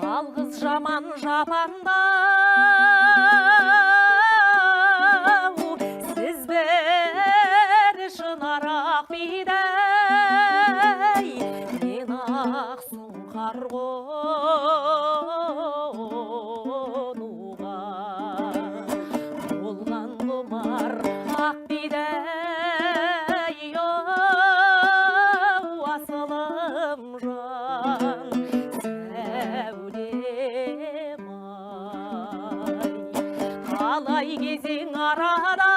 жалғыз жаман жапанда сіз бір шынар ақбидай, мен ақ сұңқар қонуға болған құмар ақбидай, асылым жан сәулем ай, қалай кезең арада